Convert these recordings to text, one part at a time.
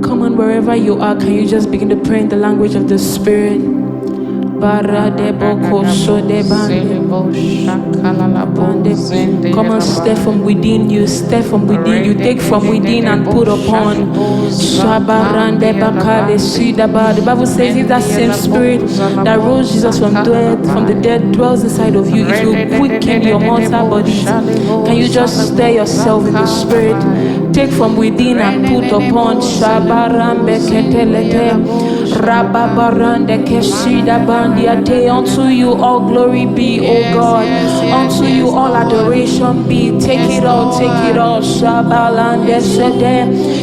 Come on, wherever you are, can you just begin to pray in the language of the Spirit? Come on, step from within you, step from within you, take from within and put upon. The Bible says if that same Spirit that rose Jesus from the dead dwells inside of you, it will quicken your mortal bodies. Can you just stir yourself in the Spirit? Take from within and put upon. Unto you all glory be, O God. Unto you all adoration be. Take it all, take it all.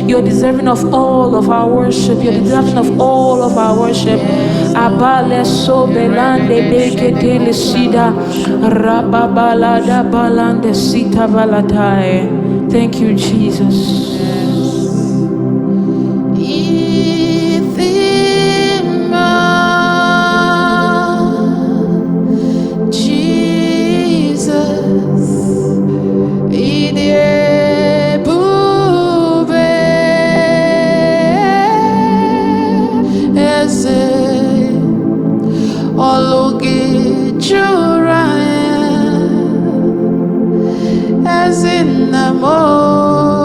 You're deserving of all of our worship. You're deserving of all of our worship. Thank you, Jesus. As in the morning.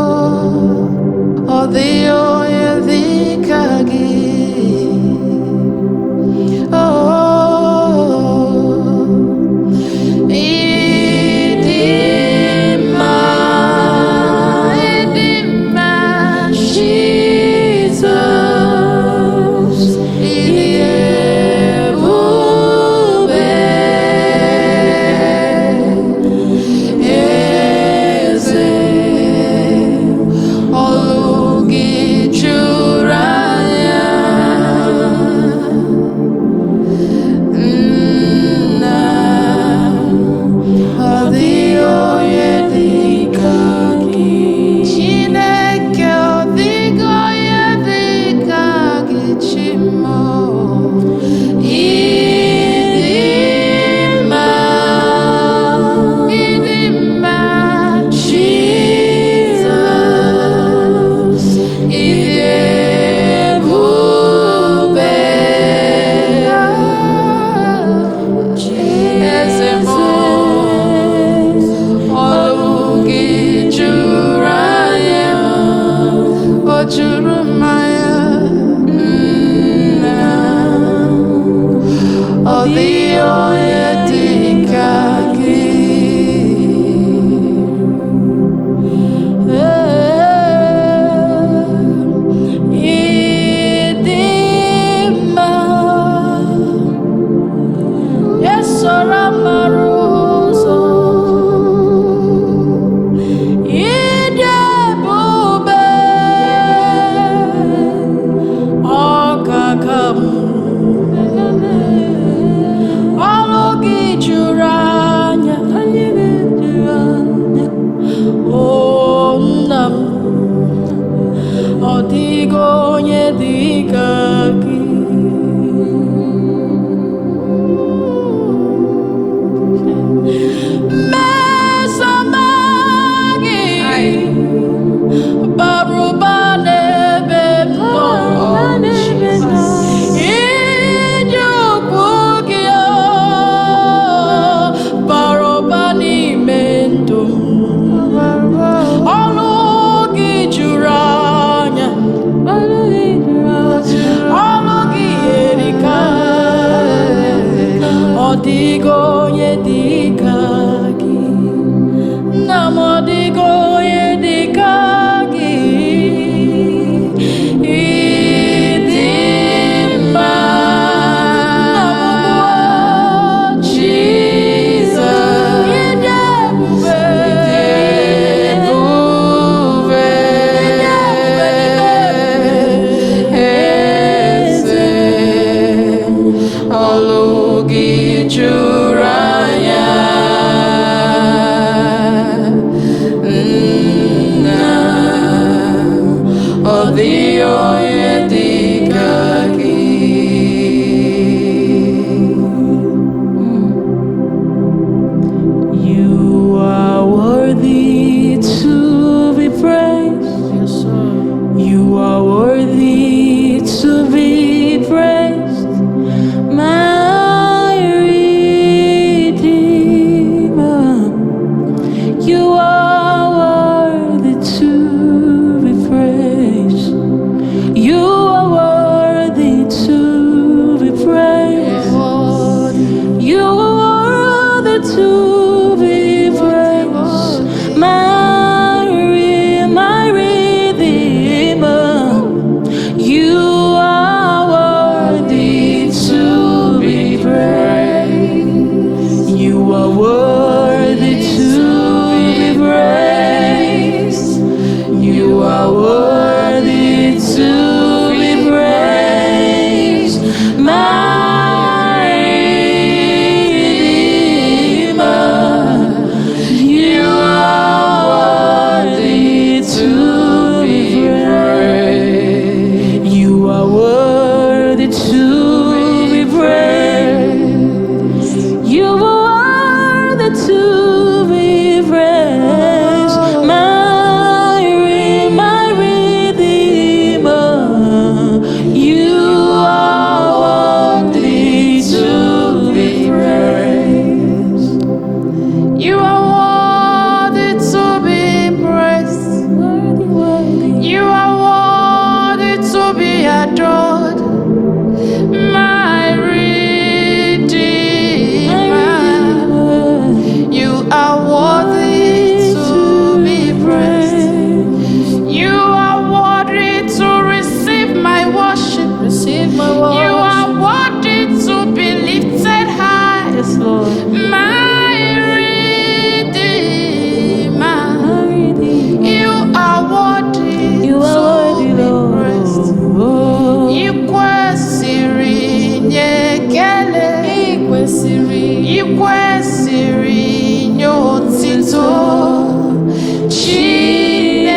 otito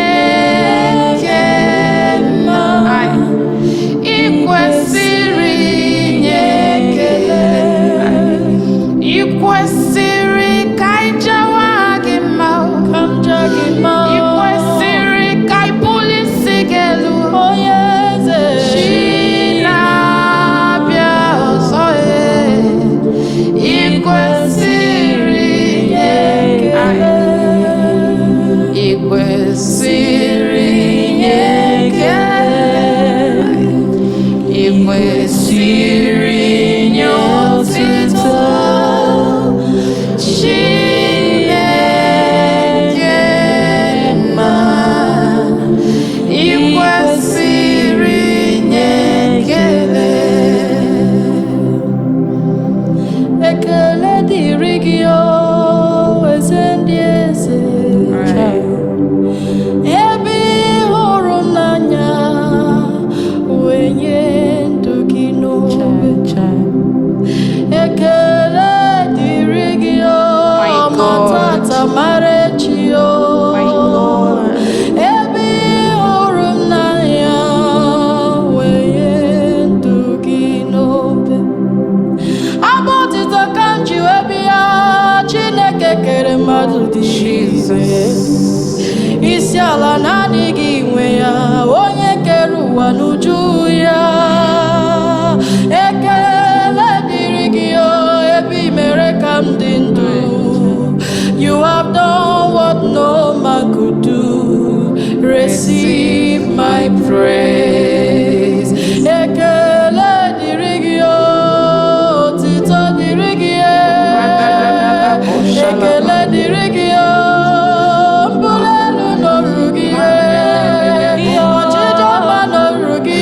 Chineke nna ị kwesịrị inye ekele ị kwesịrị ka ị jawa gị mma ị kwesịrị ka ị bulisi gị elu onye eze chi na-abịa ọzọ ị kwesịrị inye ekele ị kwesịrị inye ekele ị kwesịrị inye otito Chineke mma ị kwesịrị inye ekele ekele dịrị gị o eze ndị eze ebe ị hụrụ m n'anya wee nye ndụ gị n'obe ekele dịrị gị o ma tata mara echi o ebe ị hụrụ m n'anya wee nye ndụ gị n'obe abụ otito ka m ji wee bịa Chineke kere mmadụ dị iche isi ala na-adịghị nwe ya onye kere ụwa n'uju ya ekele dịrị gị o ebe ị mere ka m dị ndụ you have done what no man could do receive my praise ekele dịrị gị o otito dịrị gị ekele dịrị gị o mbuli elu n'oru gị ọchịchị ọma n'oru gị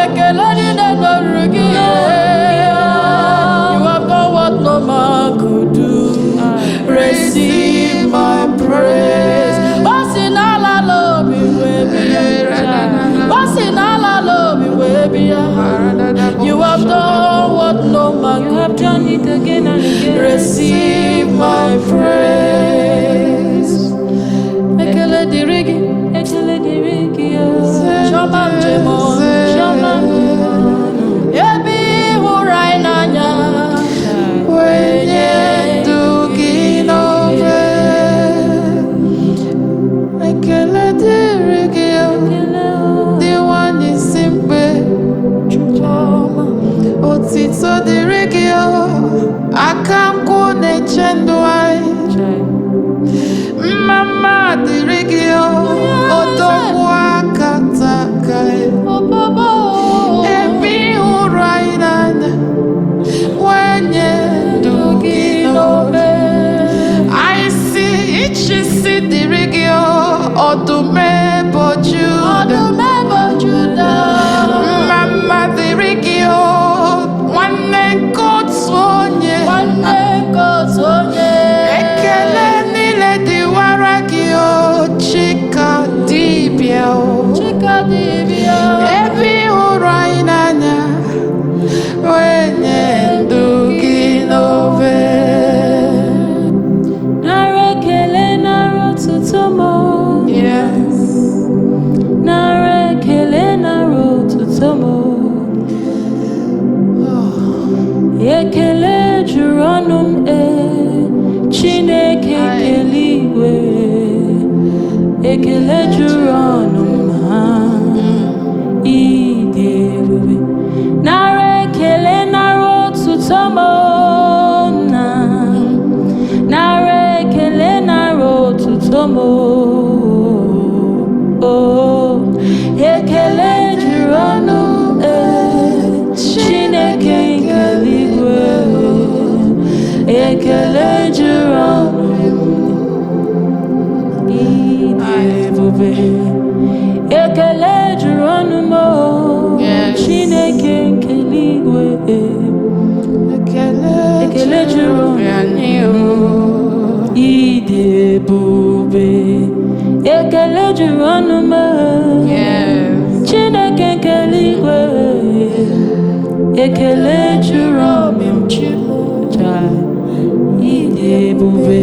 ekele niile n'oru gị you have done what no man could do receive my praise o si n'ala n'obi wee bịa o si n'ala n'obi wee bịa you have done what no man You have done it again and again. receive my praise ekele dịrị gị Ekele dịrị gị o. Chọma njem ọnụ Chioma njem ebe ị hụrụ anyị n'anya wee nye ndụ gị n'obe ekele dịrị gị ekele o. dịwanye isi mgbe Chọma otito dịrị gị aka nkwụ na-eche ndụ anyị mma dịrị gị odogwu aka taka ebe ị hụrụ anyị n'anya wee nye ndụ gị n'obe anyị si ichisi dịrị gị ọdụm ebo Juda mma dịrị gị nwanne nke otu onye ekele niile dịwara gị chika dibịa ebe ị hụrụ anyị n'anya wee nye ndụ gị n'obe Nara ekele nara otuto mo. yes Nara ekele nara otuto mo. Ekele juru ọnụ m Chineke ekele igwe ekele juru ọnụ m ha ịdị ebube nara ekele nara otuto m nna nara ekele nara otuto m ekele juru ọnụ Chineke ekele igwe ekele juru ọnụ ịdị ebube ekele juru ọnụ m Chineke ekele igwe ekele juru ọnụ ịdị ebube ekele juru ọnụ m Chineke ekele igwe ekele juru ọnụ ịdị ebube